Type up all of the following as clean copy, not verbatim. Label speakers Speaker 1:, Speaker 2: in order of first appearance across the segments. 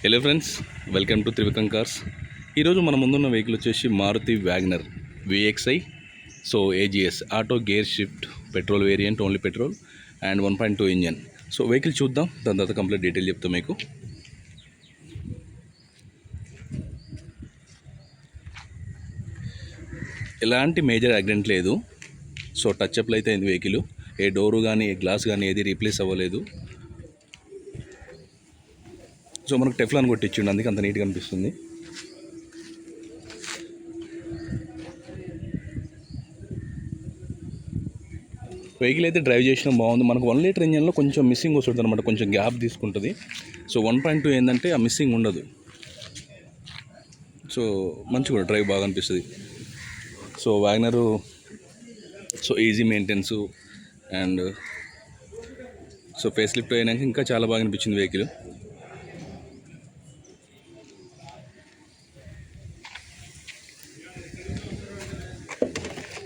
Speaker 1: Hello friends, welcome to Trivikram cars. ఈరోజు మన ముందున్న వెహికల్ వచ్చేసి Maruti WagonR VXI. So AGS auto gear shift petrol variant, only petrol and 1.2 engine. So vehicle చూద్దాం, దాని తర్వాత కంప్లీట్ డీటెయిల్ చెప్తాం మీకు. ఎలాంటి మేజర్ యాక్సిడెంట్ లేదు. సో టచ్అప్లు అయితే అయింది వెహికల్. ఏ డోరు కానీ ఏ గ్లాస్ కానీ ఏది రీప్లేస్ అవ్వలేదు. సో మనకు టెఫ్లాన్ కొట్టించిండు, అందుకే అంత నీట్గా అనిపిస్తుంది. వెహికల్ అయితే డ్రైవ్ చేసిన బాగుంది. మనకు 1 లీటర్ ఇంజన్లో కొంచెం మిస్సింగ్ వస్తుంది అనమాట, కొంచెం గ్యాప్ తీసుకుంటుంది. సో 1.2 ఏంటంటే ఆ మిస్సింగ్ ఉండదు. సో మంచిగా డ్రైవ్ బాగా అనిపిస్తుంది. So WagonR so easy maintenance and so facelift అయినాక ఇంకా చాలా బాగా అనిపించింది వెహికల్.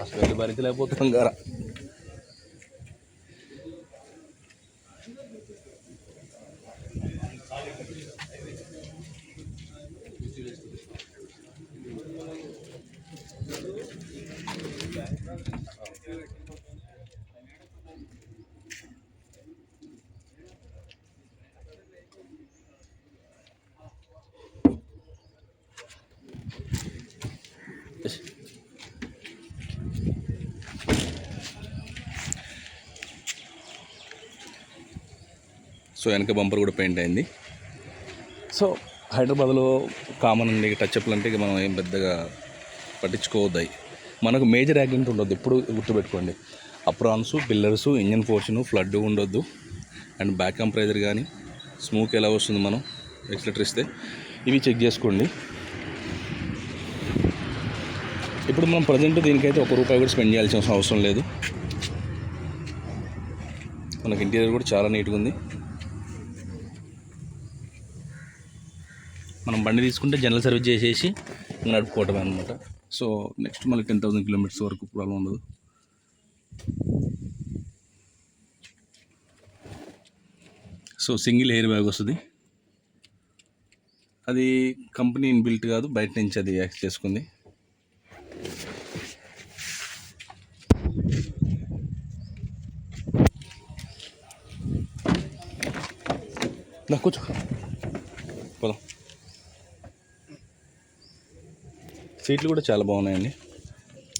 Speaker 1: అసలు భరించలేకపోతున్నాం గారా. సో వెనక బంపర్ కూడా పెయింట్ అయింది. సో హైదరాబాద్లో కామన్ అండి టచ్అప్లు అంటే మనం ఏం పెద్దగా పట్టించుకోవద్దాయి. మనకు మేజర్ యాక్సిడెంట్ ఉండొద్దు, ఎప్పుడు గుర్తుపెట్టుకోండి. Aprons, pillars, engine portion, flood ఉండొద్దు. అండ్ బ్యాక్ కంప్రెసర్ కానీ స్మోక్ ఎలా వస్తుంది మనం ఎక్సిలేటర్ ఇస్తే, ఇవి చెక్ చేసుకోండి. ఇప్పుడు మనం ప్రజెంట్ దీనికైతే ₹1 కూడా స్పెండ్ చేయాల్సిన అవసరం లేదు. మనకి ఇంటీరియర్ కూడా చాలా నీట్గా ఉంది. మనం బండి తీసుకుంటే జనరల్ సర్వీస్ చేసేసి నడుపుకోవటమే అనమాట. సో నెక్స్ట్ మళ్ళీ 10,000 కిలోమీటర్స్ వరకు ప్రాబ్లం ఉండదు. సో సింగిల్ ఎయిర్ బ్యాగ్ వస్తుంది. అది కంపెనీ ఇన్బిల్ట్ కాదు, బయట నుంచి అది యాక్ట్ చేసుకుంది. కూర్చో పోదాం. సీట్లు కూడా చాలా బాగున్నాయండి.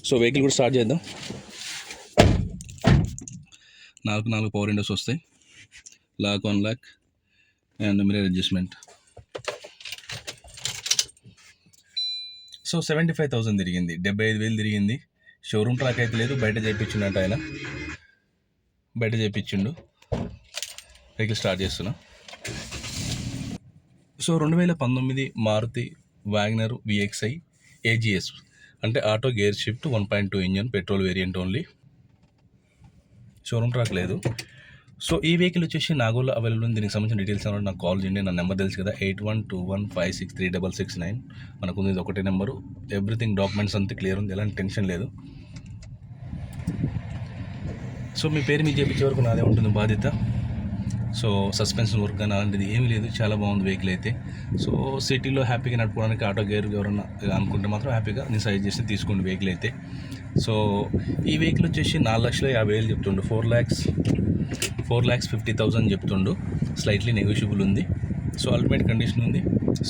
Speaker 1: సో వెహికల్ కూడా స్టార్ట్ చేద్దాం. 4 పవర్ విండోస్ వస్తాయి, lock on lock and mirror adjustment. So 75,000 తిరిగింది, 75,000 తిరిగింది. షోరూమ్ ట్రాక్ అయితే లేదు, బయట చేయించిండు ఆయన, బయట చేయించిండు. వెహికల్ స్టార్ట్ చేస్తున్నా. So 2019 Maruti WagonR VXI AGS అంటే auto gear shift 1.2 engine petrol variant only. Showroom track లేదు. సో ఈ వెహికల్ వచ్చేసి నాగోల్లో అవైలబుల్ ఉంది. దీనికి సంబంధించిన డీటెయిల్స్ ఏమన్నా నాకు కాల్ చేయండి. నా నెంబర్ తెలుసు కదా, 8121563669. మనకు ఉంది ఒకటే నెంబరు. ఎవ్రీథింగ్ డాక్యుమెంట్స్ అంతా క్లియర్ ఉంది, ఎలాంటి టెన్షన్ లేదు. సో మీ పేరు మీరు చేయించే వరకు నాదే ఉంటుంది బాధ్యత. సో సస్పెన్షన్ వర్క్ కానీ అలాంటిది ఏమీ లేదు, చాలా బాగుంది వెహికల్ అయితే. సో సిటీలో హ్యాపీగా నడుపుకోవడానికి ఆటో గేర్ ఎవరన్నా అనుకుంటే మాత్రం హ్యాపీగా నేను సజెస్ట్ చేస్తే తీసుకోండి వెహికల్ అయితే. సో ఈ వెహికల్ వచ్చేసి 4,50,000 చెప్తుండు, 4,50,000 చెప్తుండు. స్లైట్లీ నెగోషియబుల్ ఉంది. సో అల్టిమేట్ కండిషన్ ఉంది.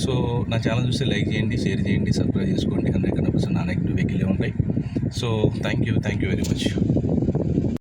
Speaker 1: సో నా ఛానల్ చూస్తే లైక్ చేయండి, షేర్ చేయండి, సబ్స్క్రైబ్ చేసుకోండి. 100% నా నెగిటివ్ వెహికల్ ఉంటాయి. So thank you very much.